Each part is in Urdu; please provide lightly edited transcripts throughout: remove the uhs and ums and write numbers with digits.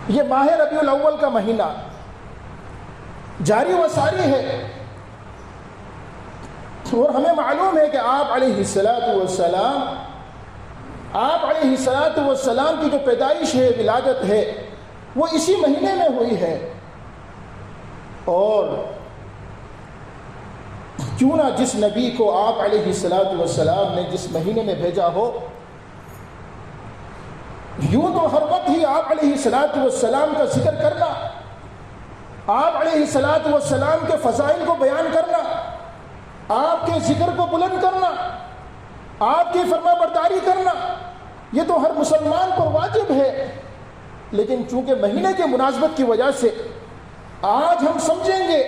یہ ماہ ربیع الاول کا مہینہ جاری و ساری ہے، اور ہمیں معلوم ہے کہ آپ علیہ السلام کی جو پیدائش ہے، ولادت ہے، وہ اسی مہینے میں ہوئی ہے۔ اور کیوں نہ جس نبی کو آپ علیہ السلام نے جس مہینے میں بھیجا ہو، یوں تو ہر وقت ہی آپ علیہ السلام کا ذکر کرنا، آپ علیہ السلام کے فضائل کو بیان کرنا، آپ کے ذکر کو بلند کرنا، آپ کی فرما برداری کرنا، یہ تو ہر مسلمان پر واجب ہے۔ لیکن چونکہ مہینے کے مناسبت کی وجہ سے آج ہم سمجھیں گے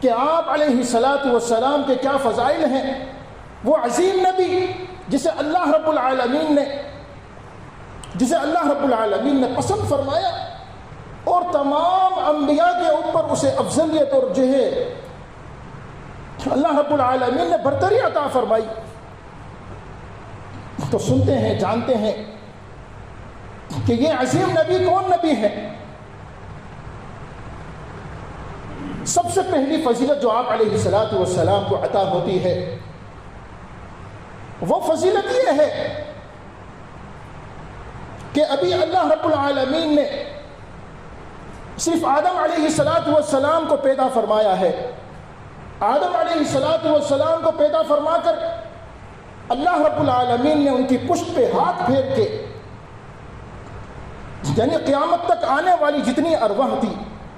کہ آپ علیہ السلام کے کیا فضائل ہیں۔ وہ عظیم نبی جسے اللہ رب العالمین نے پسند فرمایا، اور تمام انبیاء کے اوپر اسے افضلیت اور جو ہے اللہ رب العالمین نے برتری عطا فرمائی۔ تو سنتے ہیں، جانتے ہیں کہ یہ عظیم نبی کون نبی ہے۔ سب سے پہلی فضیلت جو آپ علیہ السلام کو عطا ہوتی ہے، وہ فضیلت یہ ہے کہ ابھی اللہ رب العالمین نے صرف آدم علیہ السلام کو پیدا فرمایا ہے۔ آدم علیہ السلام کو پیدا فرما کر اللہ رب العالمین نے ان کی پشت پہ ہاتھ پھیر کے، یعنی قیامت تک آنے والی جتنی ارواح تھی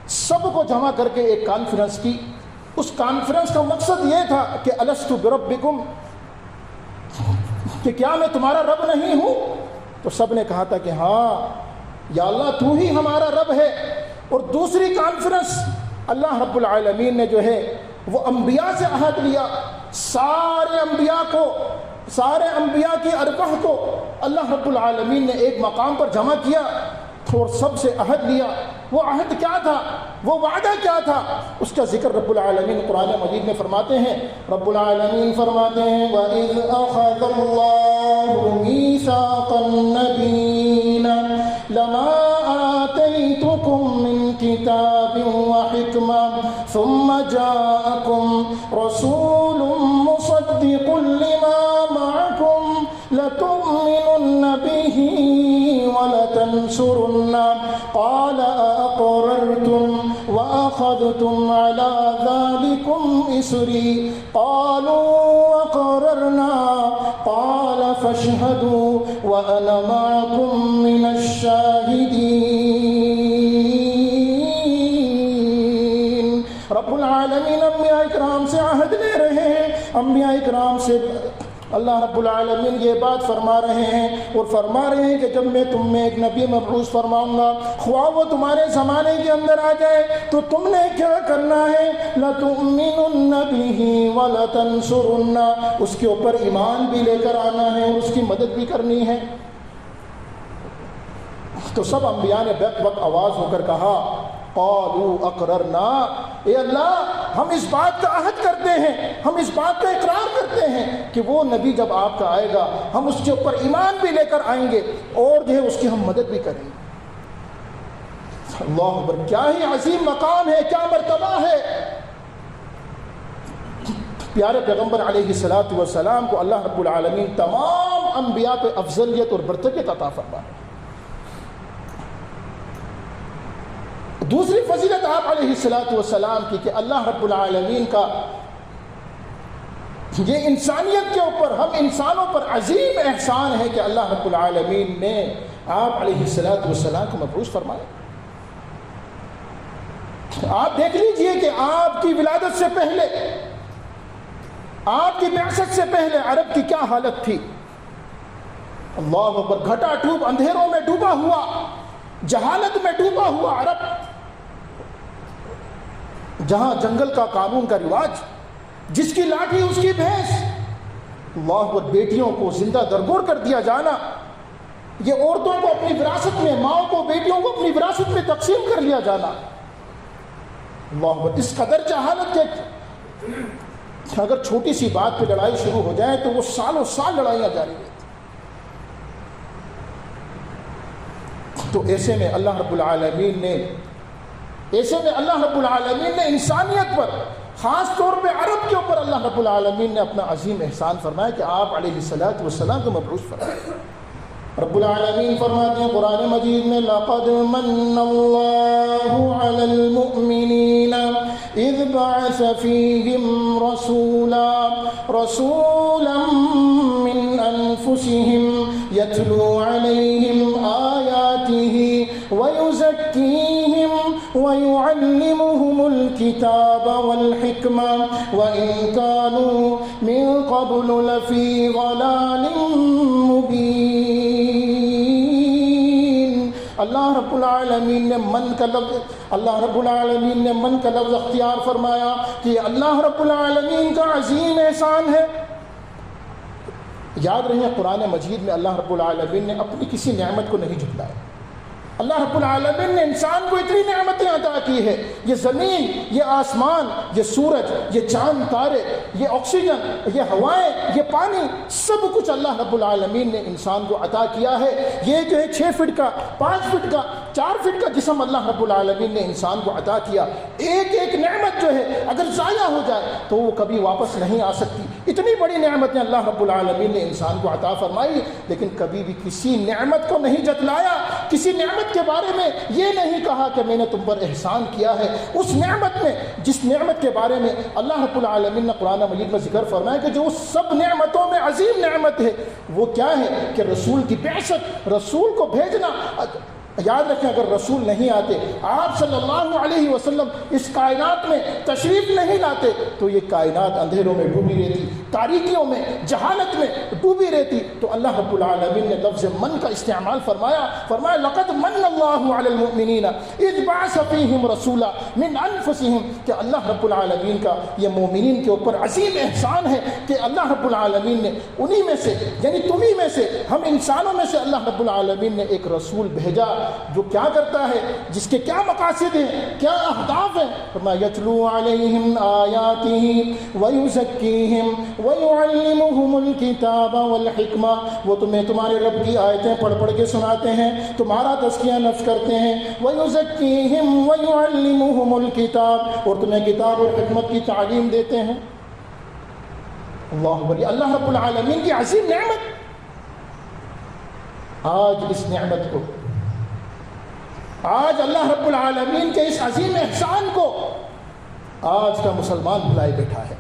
سب کو جمع کر کے ایک کانفرنس کی۔ اس کانفرنس کا مقصد یہ تھا کہ الستُ بربکم، کہ کیا میں تمہارا رب نہیں ہوں؟ تو سب نے کہا تھا کہ ہاں یا اللہ تو ہی ہمارا رب ہے۔ اور دوسری کانفرنس اللہ رب العالمین نے جو ہے وہ انبیاء سے عہد لیا، سارے انبیاء کی ارواح کو اللہ رب العالمین نے ایک مقام پر جمع کیا اور سب سے عہد لیا۔ وہ عہد کیا تھا، وہ وعدہ کیا تھا، اس کا ذکر رب العالمین قرآن مجید میں فرماتے ہیں۔ رب العالمین فرماتے ہیں وَإِذْ أَخَذَ اللَّهُ مِيثَاقَ النَّبِيِّينَ لَمَا آتَيْتُكُم مِّن كِتَابٍ وَحِكْمَةٍ ثُمَّ جَاءَكُمْ رَسُولٌ مُصَدِّقٌ لِّمَا مَعَكُمْ لَتُؤْمِنُنَّ بِهِ وَلَتَنصُرُنَّهُ قَالَ أَأَقْرَرْتُمْ وَأَخَذْتُمْ عَلَى ذَلِكُمْ إِصْرِي قَالُوا أَقْرَرْنَا قَالَ فَاشْهَدُوا وَأَنَا مَعَكُمْ مِنَ الشَّاهِدِينَ۔ رب العالمین انبیاء اکرام سے عہد لے رہے ہیں، انبیاء اکرام سے اللہ رب العالمین یہ بات فرما رہے ہیں، اور فرما رہے ہیں کہ جب میں تم میں ایک نبی مبعوث فرماؤں گا، خواہ وہ تمہارے زمانے کے اندر آ جائے، تو تم نے کیا کرنا ہے، لَتُؤْمِنُنَّ بِهِ وَلَتَنصُرُنَّهُ، اس کے اوپر ایمان بھی لے کر آنا ہے اور اس کی مدد بھی کرنی ہے۔ تو سب انبیاء نے بیک وقت آواز ہو کر کہا قالوا اقررنا، اے اللہ ہم اس بات کا عہد کرتے ہیں، ہم اس بات کا اقرار کرتے ہیں کہ وہ نبی جب آپ کا آئے گا ہم اس کے اوپر ایمان بھی لے کر آئیں گے اور جو ہے اس کی ہم مدد بھی کریں گے۔ اللہ اکبر، کیا ہی عظیم مقام ہے، کیا مرتبہ ہے۔ پیارے پیغمبر علیہ السلام کو اللہ رب العالمین تمام انبیاء پہ افضلیت اور برتریت عطا فرمایا۔ دوسری فضیلت آپ علیہ السلام کی کہ اللہ رب العالمین کا یہ انسانیت کے اوپر، ہم انسانوں پر عظیم احسان ہے کہ اللہ رب العالمین نے آپ علیہ السلام کو مبعوث فرمایا۔ آپ دیکھ لیجئے کہ آپ کی ولادت سے پہلے، آپ کی بعثت سے پہلے عرب کی کیا حالت تھی۔ اللہ اکبر، گھٹا ٹوپ، اندھیروں میں ڈوبا ہوا، جہالت میں ڈوبا ہوا عرب، جہاں جنگل کا قانون کا رواج، جس کی لاٹھی اس کی بھینس، اللہ اکبر، بیٹیوں کو زندہ درگور کر دیا جانا، یہ عورتوں کو اپنی وراثت میں، ماؤں کو، بیٹیوں کو اپنی وراثت میں تقسیم کر لیا جانا، اللہ اکبر، اس قدر جہالت کہ اگر چھوٹی سی بات پہ لڑائی شروع ہو جائے تو وہ سالوں سال لڑائیاں جاری رہتی۔ تو ایسے میں اللہ رب العالمین نے انسانیت پر، خاص طور پہ عرب کے اوپر اللہ رب العالمین نے اپنا عظیم احسان فرمایا کہ آپ علیہ الصلوۃ والسلام کو مبعوث فرمایا۔ رب العالمین فرماتے ہیں قرآن مجید میں لَقَدْ مَنَّ اللَّهُ عَلَى الْمُؤْمِنِينَ إِذْ بَعَثَ فِيهِمْ رَسُولًا مِّنْ أَنفُسِهِمْ يَتْلُو عَلَيْهِمْ آيَاتِهِ وَيُزَكِّيهِمْ وَيُعَلِّمُهُمُ الْكِتَابَ وَالْحِكْمَةَ وَإِنْ كَانُوا مِنْ قَبْلُ لَفِي ضَلَالٍ مُبِينٍ۔ اللہ رب العالمین نے من کا لفظ اختیار فرمایا کہ اللہ رب العالمین کا عظیم احسان ہے۔ یاد رہے قرآن مجید میں اللہ رب العالمین نے اپنی کسی نعمت کو نہیں جھٹلایا۔ اللہ رب العالمین نے انسان کو اتنی نعمتیں عطا کی ہے، یہ زمین، یہ آسمان، یہ سورج، یہ چاند تارے، یہ آکسیجن، یہ ہوائیں، یہ پانی، سب کچھ اللہ رب العالمین نے انسان کو عطا کیا ہے۔ یہ جو ہے 6 فٹ کا، 5 فٹ کا، 4 فٹ کا جسم اللہ رب العالمین نے انسان کو عطا کیا۔ ایک ایک نعمت جو ہے اگر ضائع ہو جائے تو وہ کبھی واپس نہیں آ سکتی۔ اتنی بڑی نعمتیں اللہ رب العالمین نے انسان کو عطا فرمائی، لیکن کبھی بھی کسی نعمت کو نہیں جتلایا، کسی نعمت کے بارے میں یہ نہیں کہا کہ میں نے تم پر احسان کیا ہے۔ اس نعمت میں، جس نعمت کے بارے میں اللہ رب العالمین نے قرآن مجید میں ذکر فرمایا کہ جو سب نعمتوں میں عظیم نعمت ہے وہ کیا ہے کہ رسول کی بعثت، رسول کو بھیجنا۔ یاد رکھیں اگر رسول نہیں آتے، آپ صلی اللہ علیہ وسلم اس کائنات میں تشریف نہیں لاتے تو یہ کائنات اندھیروں میں ڈوبی رہتی، تاریکیوں میں، جہالت میں ڈوبی رہتی۔ تو اللہ رب العالمین نے لفظ من کا استعمال فرمایا لقد من اللہ علی الْمُؤْمِنِينَ اذ بعث فیہم رسولا من انفسہم، کہ اللہ رب العالمین کا یہ مومنین کے اوپر عظیم احسان ہے کہ اللہ رب العالمین نے انہی میں سے، یعنی تمہیں میں سے، ہم انسانوں میں سے اللہ رب العالمین نے ایک رسول بھیجا جو کیا کرتا ہے، جس کے کیا مقاصد ہیں، کیا اہداف ہیں۔ فرمایا یتلو علیہم آیاتہ ویزکیہم ویعلمہم الکتاب والحکمہ، وہ تمہیں تمہارے رب کی آیتیں پڑھ پڑھ کے سناتے ہیں، تمہارا تزکیہ نفس کرتے ہیں، ویزکیہم ویعلمہم الکتاب، اور تمہیں کتاب اور حکمت کی تعلیم دیتے ہیں۔ اللہ بری، اللہ رب العالمین کی عظیم نعمت۔ آج اس نعمت کو، آج اللہ رب العالمین کے اس عظیم احسان کو آج کا مسلمان بھلائے بیٹھا ہے۔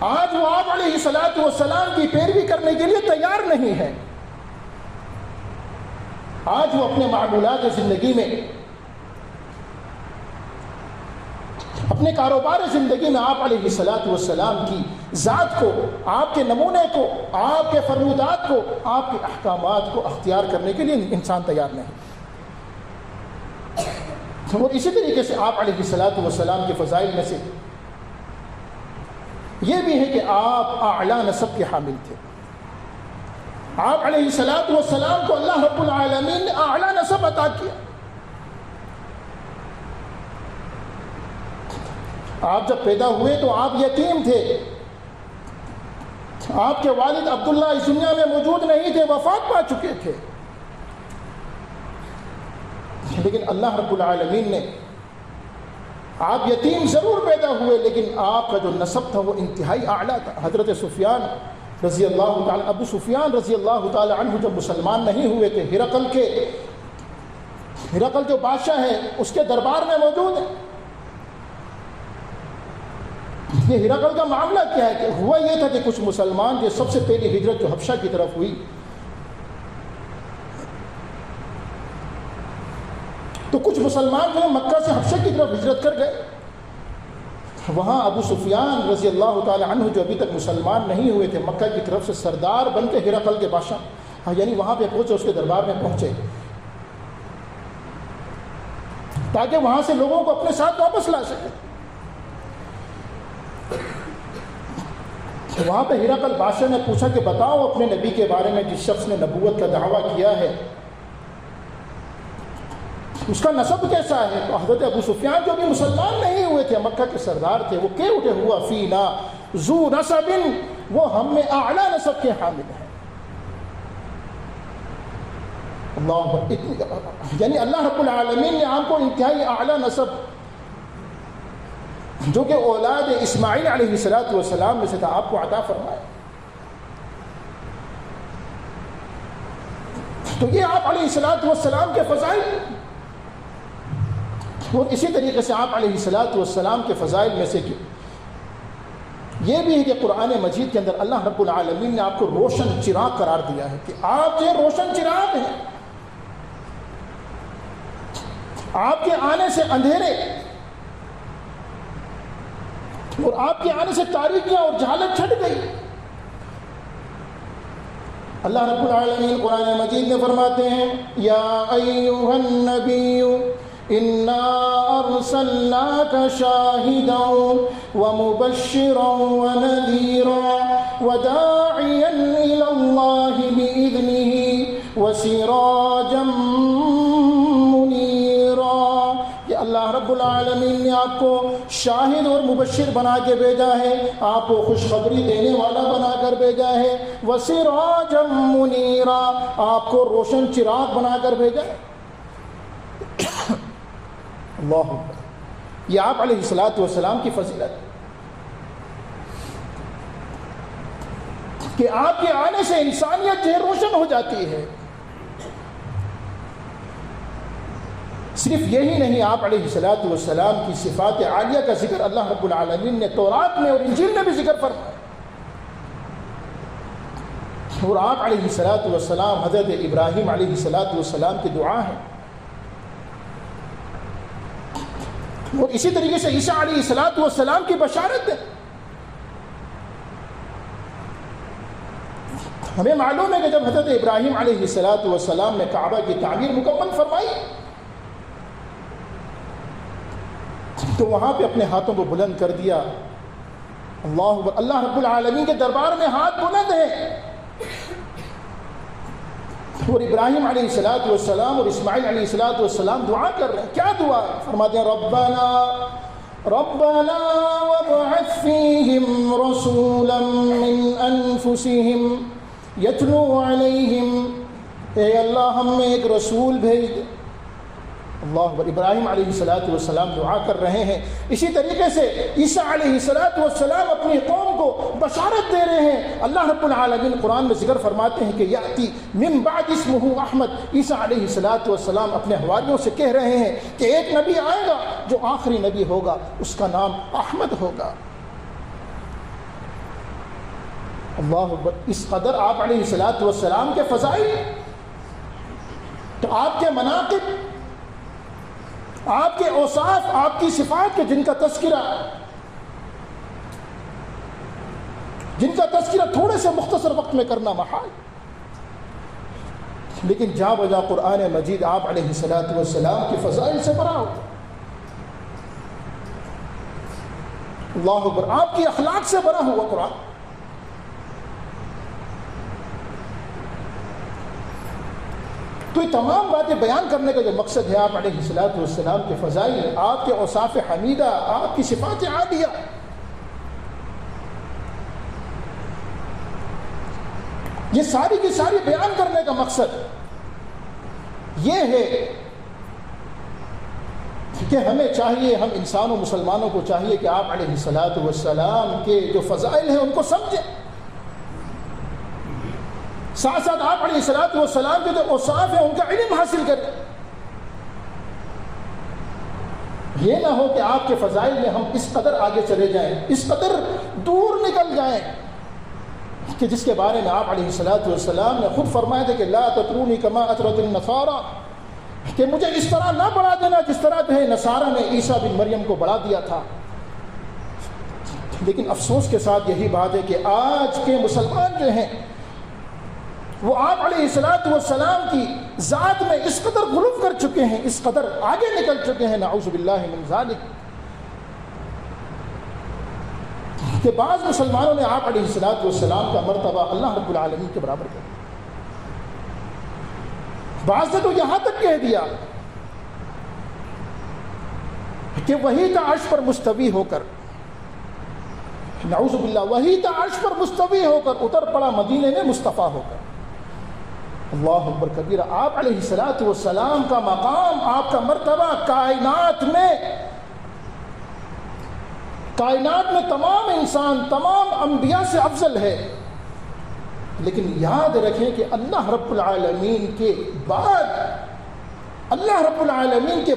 آج وہ آپ علیہ الصلوۃ والسلام کی پیروی کرنے کے لیے تیار نہیں ہے۔ آج وہ اپنے معمولات زندگی میں، اپنے کاروبار زندگی میں آپ علیہ الصلوۃ والسلام کی ذات کو، آپ کے نمونے کو، آپ کے فرمودات کو، آپ کے احکامات کو اختیار کرنے کے لیے انسان تیار نہیں۔ اور اسی طریقے سے آپ علیہ الصلوۃ والسلام کے فضائل میں سے یہ بھی ہے کہ آپ اعلیٰ نسب کے حامل تھے۔ آپ علیہ الصلوۃ والسلام کو اللہ رب العالمین نے اعلیٰ نسب عطا کیا۔ آپ جب پیدا ہوئے تو آپ یتیم تھے، آپ کے والد عبداللہ اس دنیا میں موجود نہیں تھے، وفات پا چکے تھے، لیکن اللہ رب العالمین نے، آپ یتیم ضرور پیدا ہوئے لیکن آپ کا جو نسب تھا وہ انتہائی اعلیٰ تھا۔ حضرت سفیان رضی اللہ تعالی، ابو سفیان رضی اللہ تعالی عنہ جب مسلمان نہیں ہوئے تھے، ہرقل جو بادشاہ ہے اس کے دربار میں موجود ہے۔ یہ ہرقل کا معاملہ کیا ہے کہ ہوا یہ تھا کہ کچھ مسلمان جو سب سے پہلی ہجرت جو حبشہ کی طرف ہوئی، تو کچھ مسلمان جو مکہ سے حبشہ کی طرف ہجرت کر گئے۔ وہاں ابو سفیان رضی اللہ تعالی عنہ جو ابھی تک مسلمان نہیں ہوئے تھے، مکہ کی طرف سے سردار بن کے ہرقل کے بادشاہ، یعنی وہاں پہ پہنچے، اس کے دربار میں پہنچے تاکہ وہاں سے لوگوں کو اپنے ساتھ واپس لا سکے۔ وہاں پہ ہرقل بادشاہ نے پوچھا کہ بتاؤ اپنے نبی کے بارے میں، جس شخص نے نبوت کا دعویٰ کیا ہے اس کا نسب کیسا ہے؟ تو حضرت ابو سفیان جو بھی مسلمان نہیں ہوئے تھے، مکہ کے سردار تھے، وہ کہہ اٹھے ہوا فینا ذو نسب، وہ ہم میں اعلیٰ نسب کے حامل ہیں۔ اللہ یعنی اللہ رب العالمین نے آپ کو انتہائی اعلیٰ نسب جو کہ اولاد اسماعیل علیہ السلام میں سے تھا آپ کو عطا فرمایا. تو یہ آپ علیہ السلام کے فضائل. اور اسی طریقے سے آپ علیہ السلام کے فضائل میں سے یہ بھی ہے کہ قرآن مجید کے اندر اللہ رب العالمین نے آپ کو روشن چراغ قرار دیا ہے کہ آپ یہ روشن چراغ ہیں. آپ کے آنے سے اندھیرے اور آپ کے آنے سے تاریکیاں اور جہالت چھٹ گئی. اللہ رب العالمین قرآن مجید میں فرماتے ہیں یا ایھا النبی انا ارسلناک شاہدا ومبشرا ونذیرا وداعیا الی اللہ باذنہ وسراجا اللہ رب العالمین نے آپ کو شاہد اور مبشر بنا کے بھیجا ہے, آپ کو خوشخبری دینے والا بنا کر بھیجا ہے. وسراجا منیرا, آپ کو روشن چراغ بنا کر بھیجا ہے. اللہ اکبر. یہ آپ علیہ السلام کی فضیلت کہ آپ کے آنے سے انسانیت جو ہے روشن ہو جاتی ہے. صرف یہی نہیں, آپ علیہ السلام کی صفات عالیہ کا ذکر اللہ رب العالمین نے تورات میں اور انجیل میں بھی ذکر فرمایا. اور آپ علیہ السلام حضرت ابراہیم علیہ السلام کی دعا ہے. اور اسی طریقے سے عیسیٰ علیہ السلام کی بشارت ہے. ہمیں معلوم ہے کہ جب حضرت ابراہیم علیہ السلام نے کعبہ کی تعمیر مکمل فرمائی تو وہاں پہ اپنے ہاتھوں کو بلند کر دیا. اللہ رب العالمین کے دربار میں ہاتھ بلند ہیں. اور ابراہیم علیہ السلام اور اسماعیل علیہ السلام دعا کر رہے ہیں. کیا دعا فرماتے ہیں؟ ربنا وابعث فیہم رسولا من انفسہم یتلو علیہم, اے اللہ ہم میں ایک رسول بھیج دے. اللہ اکبر. ابراہیم علیہ السلام دعا کر رہے ہیں. اسی طریقے سے عیسیٰ علیہ السلام اپنی قوم کو بشارت دے رہے ہیں. اللہ رب العالمین قرآن میں ذکر فرماتے ہیں کہ یاتی من بعد اسمہ احمد. عیسیٰ علیہ السلام اپنے حواریوں سے کہہ رہے ہیں کہ ایک نبی آئے گا جو آخری نبی ہوگا, اس کا نام احمد ہوگا. اللہ اکبر. اس قدر آپ علیہ السلام کے فضائل, تو آپ کے مناقب, آپ کے اوصاف, آپ کی صفات کے جن کا تذکرہ تھوڑے سے مختصر وقت میں کرنا محال, لیکن جا بجا قرآن مجید آپ علیہ السلام کی فضائل سے بھرا ہو. اللہ اکبر. آپ کی اخلاق سے بھرا ہوا قرآن. تو یہ تمام باتیں بیان کرنے کا جو مقصد ہے, آپ علیہ السلام کے فضائل, آپ کے اوصاف حمیدہ, آپ کی صفات عالیہ, یہ ساری کی ساری بیان کرنے کا مقصد یہ ہے کہ ہمیں چاہیے, ہم انسانوں مسلمانوں کو چاہیے کہ آپ علیہ السلام کے جو فضائل ہیں ان کو سمجھیں, ساتھ ساتھ آپ علیہ السلام کے جو اوصاف ہیں ان کا علم حاصل کریں. یہ نہ ہو کہ آپ کے فضائل میں ہم اس قدر آگے چلے جائیں, اس قدر دور نکل جائیں کہ جس کے بارے میں آپ علیہ السلام نے خود فرمایا تھا کہ لا تطرونی کما اطرت النصارى, کہ مجھے اس طرح نہ بڑھا دینا جس طرح جو ہے نصارہ نے عیسیٰ بن مریم کو بڑھا دیا تھا. لیکن افسوس کے ساتھ یہی بات ہے کہ آج کے مسلمان جو ہیں وہ آپ علیہ السلام کی ذات میں اس قدر غلو کر چکے ہیں, اس قدر آگے نکل چکے ہیں, نعوذ باللہ من ذالک, کہ بعض مسلمانوں نے آپ علیہ السلام کا مرتبہ اللہ رب العالمین کے برابر کر دیا. بعض نے تو یہاں تک کہہ دیا کہ وہی تھا عرش پر مستوی ہو کر, نعوذ باللہ, وہی تھا عرش پر مستوی ہو کر اتر پڑا مدینے میں مصطفیٰ ہو کر. اللہ اکبر کبیرہ. آپ علیہ الصلوۃ والسلام کا مقام، آپ کا مرتبہ کائنات میں تمام انسان، تمام انبیاء سے افضل ہے. لیکن یاد رکھیں کہ اللہ رب العالمین کے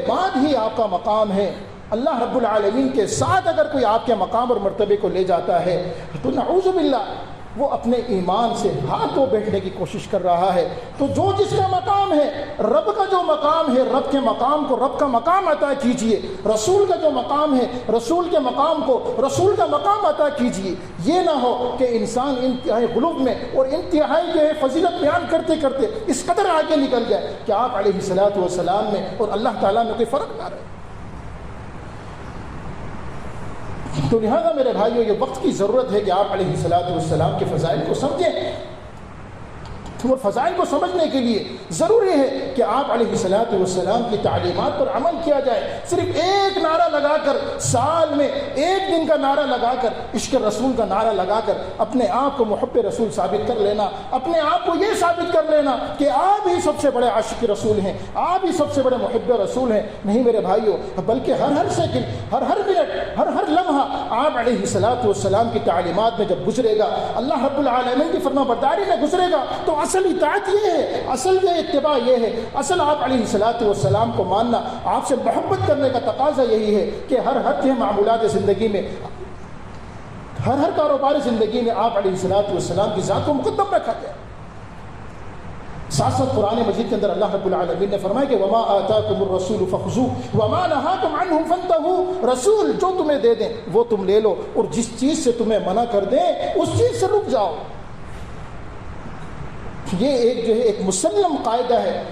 بعد ہی آپ کا مقام ہے. اللہ رب العالمین کے ساتھ اگر کوئی آپ کے مقام اور مرتبے کو لے جاتا ہے تو نعوذ باللہ وہ اپنے ایمان سے ہاتھ دھو بیٹھنے کی کوشش کر رہا ہے. تو جو جس کا مقام ہے، رب کا جو مقام ہے، رب کے مقام کو رب کا مقام عطا کیجئے. رسول کا جو مقام ہے، رسول کے مقام کو رسول کا مقام عطا کیجئے. یہ نہ ہو کہ انسان انتہائی غلو میں اور انتہائی جو ہے فضیلت بیان کرتے کرتے اس قدر آگے نکل جائے کہ آپ علیہ الصلوۃ والسلام میں اور اللہ تعالیٰ میں کوئی فرق نہ رہے. تو لہذا میرے بھائیو، یہ وقت کی ضرورت ہے کہ آپ علیہ الصلوۃ والسلام کے فضائل کو سمجھیں. اور فضائل کو سمجھنے کے لیے ضروری ہے کہ آپ علیہ الصلوۃ والسلام کی تعلیمات پر عمل کیا جائے. صرف ایک نعرہ لگا کر، سال میں ایک دن کا نعرہ لگا کر، عشق رسول کا نعرہ لگا کر اپنے آپ کو محب رسول ثابت کر لینا، اپنے آپ کو یہ ثابت کر لینا کہ آپ ہی سب سے بڑے عاشق رسول ہیں، آپ ہی سب سے بڑے محب رسول ہیں، نہیں میرے بھائیوں. بلکہ ہر سیکنڈ، ہر منٹ، ہر لمحہ آپ علیہ الصلوۃ والسلام کی تعلیمات میں جب گزرے گا، اللہ رب العالمین کی فرما برداری میں گزرے گا، تو اصل اطاعت یہ ہے، اصل یہ اتباع یہ ہے، اصل آپ علیہ الصلوۃ والسلام کو ماننا، آپ سے محبت کرنے کا تقاضا یہی ہے کہ ہر معمولات زندگی میں، ہر کاروبار زندگی میں آپ علیہ الصلوۃ والسلام کی ذات کو مقدم رکھا جائے. ساتھ ساتھ قرآن مجید کے اندر اللہ رب العالمین نے فرمایا کہ وما آتاکم الرسول فخذوہ وما نہاکم عنہ فانتہوا. رسول جو تمہیں دے دیں وہ تم لے لو، اور جس چیز سے تمہیں منع کر دیں اس چیز سے رک جاؤ. یہ ایک مسلم قاعدہ ہے،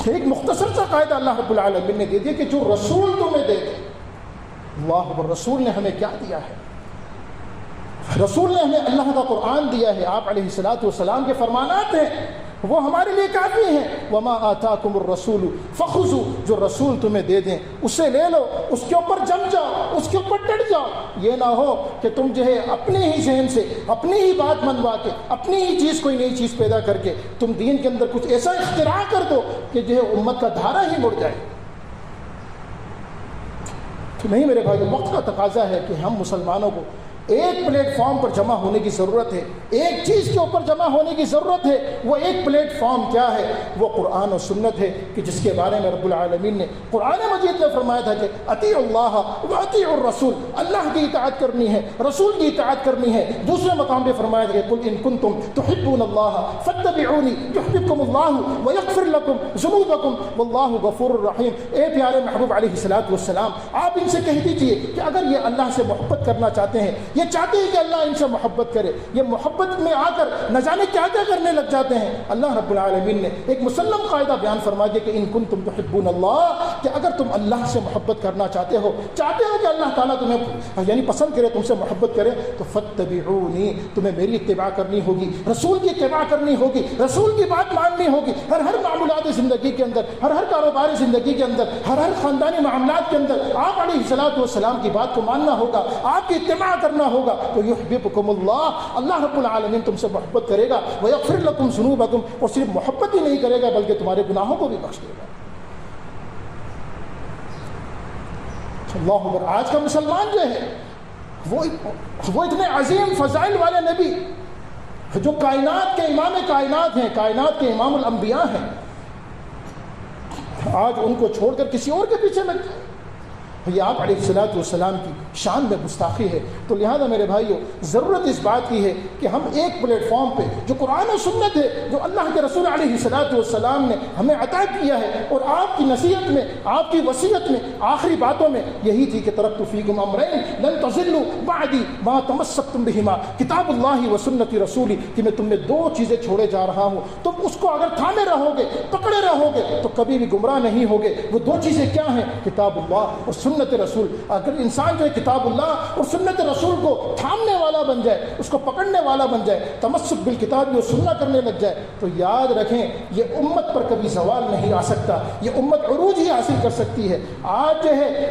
ایک مختصر سا قاعدہ اللہ رب العالمین نے دے دیا کہ جو رسول تمہیں دے دے. اللہ اکبر. رسول نے ہمیں کیا دیا ہے؟ رسول نے ہمیں اللہ کا قرآن دیا ہے، آپ علیہ الصلوۃ والسلام کے فرمانات ہیں، وہ ہمارے لیے کافی ہیں. وما آتاکم الرسول فخذوا. جو رسول تمہیں دے دیں اسے لے لو، اس کے اوپر جم جاؤ، اس کے اوپر ڈٹ جاؤ. یہ نہ ہو کہ تم جو ہے اپنے ہی ذہن سے اپنی ہی بات منوا کے، اپنی ہی چیز، کوئی نئی چیز پیدا کر کے تم دین کے اندر کچھ ایسا اختراع کر دو کہ جو ہے امت کا دھارا ہی مڑ جائے. تو نہیں میرے بھائی، وقت کا تقاضا ہے کہ ہم مسلمانوں کو ایک پلیٹ فارم پر جمع ہونے کی ضرورت ہے، ایک چیز کے اوپر جمع ہونے کی ضرورت ہے. وہ ایک پلیٹ فارم کیا ہے؟ وہ قرآن و سنت ہے، کہ جس کے بارے میں رب العالمین نے قرآن مجید میں فرمایا تھا کہ اطیعوا اللہ واطیعوا الرسول. اللہ کی اطاعت کرنی ہے، رسول کی اطاعت کرنی ہے. دوسرے مقام پہ فرمایا تھا کہ قل ان کنتم تحبون اللہ فاتبعونی یحببکم اللہ ویغفر لکم ذنوبکم واللہ غفور الرحیم. اے پیارے محبوب علیہ الصلوۃ والسلام، آپ ان سے کہہ دیجئے کہ اگر یہ اللہ سے محبت کرنا چاہتے ہیں، یہ چاہتے ہیں کہ اللہ ان سے محبت کرے، یہ محبت میں آ کر نہ جانے کیا کیا کرنے لگ جاتے ہیں. اللہ رب العالمین نے ایک مسلم قاعدہ بیان فرما دیا کہ ان کنتم تحبون اللہ، کہ اگر تم اللہ سے محبت کرنا چاہتے ہو کہ اللہ تعالیٰ تمہیں یعنی پسند کرے، تم سے محبت کرے، تو فاتبعونی. تمہیں میری اتباع کرنی ہوگی، رسول کی اتباع کرنی ہوگی، رسول کی بات ماننی ہوگی. ہر معمولات زندگی کے اندر، ہر کاروباری زندگی کے اندر، ہر خاندانی معاملات کے اندر آپ علیہ الصلوۃ والسلام کی بات کو ماننا ہوگا، آپ کی اتباع کرنا ہوگا. تو یحببکم اللہ، اللہ رب العالمین تم سے محبت کرے گا. ویغفر لکم ذنوبکم، اور صرف محبت ہی نہیں کرے گا بلکہ تمہارے گناہوں کو بھی بخش دے گا. اللہ اکبر. آج کا مسلمان جو ہے وہ اتنے عظیم فضائل والے نبی جو کائنات کے امام کائنات ہیں، کائنات کے امام الانبیاء ہیں، آج ان کو چھوڑ کر کسی اور کے پیچھے لگ جائے. یہ آپ علیہ الصلوۃ والسلام کی شان میں گستاخی ہے. تو لہذا میرے بھائیوں، ضرورت اس بات کی ہے کہ ہم ایک پلیٹ فارم پہ جو قرآن و سنت ہے، جو اللہ کے رسول علیہ الصلوۃ والسلام نے ہمیں عطا کیا ہے، اور آپ کی نصیحت میں، آپ کی وصیت میں، آخری باتوں میں یہی تھی کہ ترکت فیکم امرین لن تضلوا بعدی ما تمسکتم بہما کتاب اللہ و سنت رسولی. کہ میں تم میں دو چیزیں چھوڑے جا رہا ہوں، تم اس کو اگر تھامے رہو گے، پکڑے رہو گے، تو کبھی بھی گمراہ نہیں ہوگے. وہ دو چیزیں کیا ہیں؟ کتاب اللہ اور سنت رسول. اگر انسان جو ہے کتاب اللہ اور سنت رسول کو تھامنے والا بن جائے، اس کو پکڑنے والا بن جائے، تمسک بالکتاب و سنت کرنے لگ جائے، تو یاد رکھیں یہ امت پر کبھی زوال نہیں آ سکتا، یہ امت عروج ہی حاصل کر سکتی ہے. آج جو ہے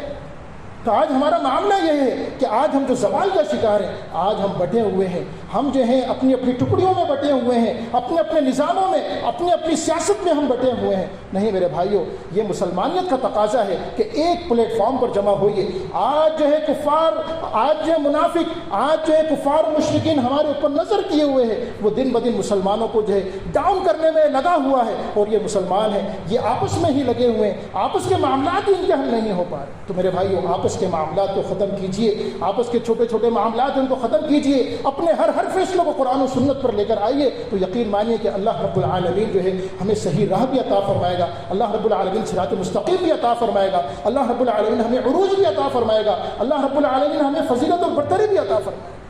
تو آج ہمارا معاملہ یہ ہے کہ آج ہم جو زوال کا شکار ہیں، آج ہم بٹے ہوئے ہیں، ہم جو ہیں اپنی اپنی ٹکڑیوں میں بٹے ہوئے ہیں، اپنے اپنے نظاموں میں، اپنی اپنی سیاست میں ہم بٹے ہوئے ہیں۔ نہیں میرے بھائیوں، یہ مسلمانیت کا تقاضا ہے کہ ایک پلیٹ فارم پر جمع ہوئیے۔ آج جو ہے کفار، آج جو ہے منافق، آج جو ہے کفار و مشرکین ہمارے اوپر نظر کیے ہوئے ہیں، وہ دن بدن مسلمانوں کو جو ہے ڈاؤن کرنے میں لگا ہوا ہے، اور یہ مسلمان ہیں یہ آپس میں ہی لگے ہوئے ہیں، آپس کے معاملات ہی ان کے حل نہیں ہو پا رہے۔ تو میرے بھائیوں، آپس کے معاملات کو ختم کیجئے، آپس کے چھوٹے چھوٹے معاملات ان کو ختم کیجئے، اپنے ہر فیصلے کو قرآن و سنت پر لے کر آئیے، تو یقین مانیے کہ اللہ رب العالمین جو ہے ہمیں صحیح راہ بھی عطا فرمائے گا، اللہ رب العالمین صراط مستقیم بھی عطا فرمائے گا، اللہ رب العالمین ہمیں عروج بھی عطا فرمائے گا، اللہ رب العالمین ہمیں فضیلت اور برتری بھی عطا فرمائے گا۔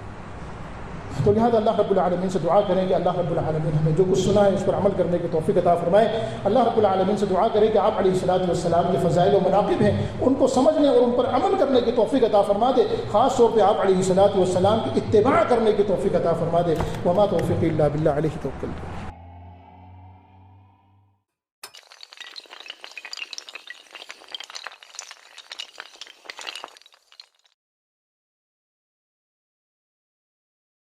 تو لہذا اللہ رب العالمین سے دعا کریں کہ اللہ رب العالمین ہمیں جو کچھ سنا ہے اس پر عمل کرنے کی توفیق عطا فرمائے۔ اللہ رب العالمین سے دعا کریں کہ آپ علیہ الصلوۃ والسلام کے فضائل و مناقب ہیں ان کو سمجھنے اور ان پر عمل کرنے کی توفیق عطا فرما دے، خاص طور پہ آپ علیہ الصلوۃ والسلام کی اتباع کرنے کی توفیق عطا فرما دے۔ وما توفیقی الا باللہ، علیہ توکلت۔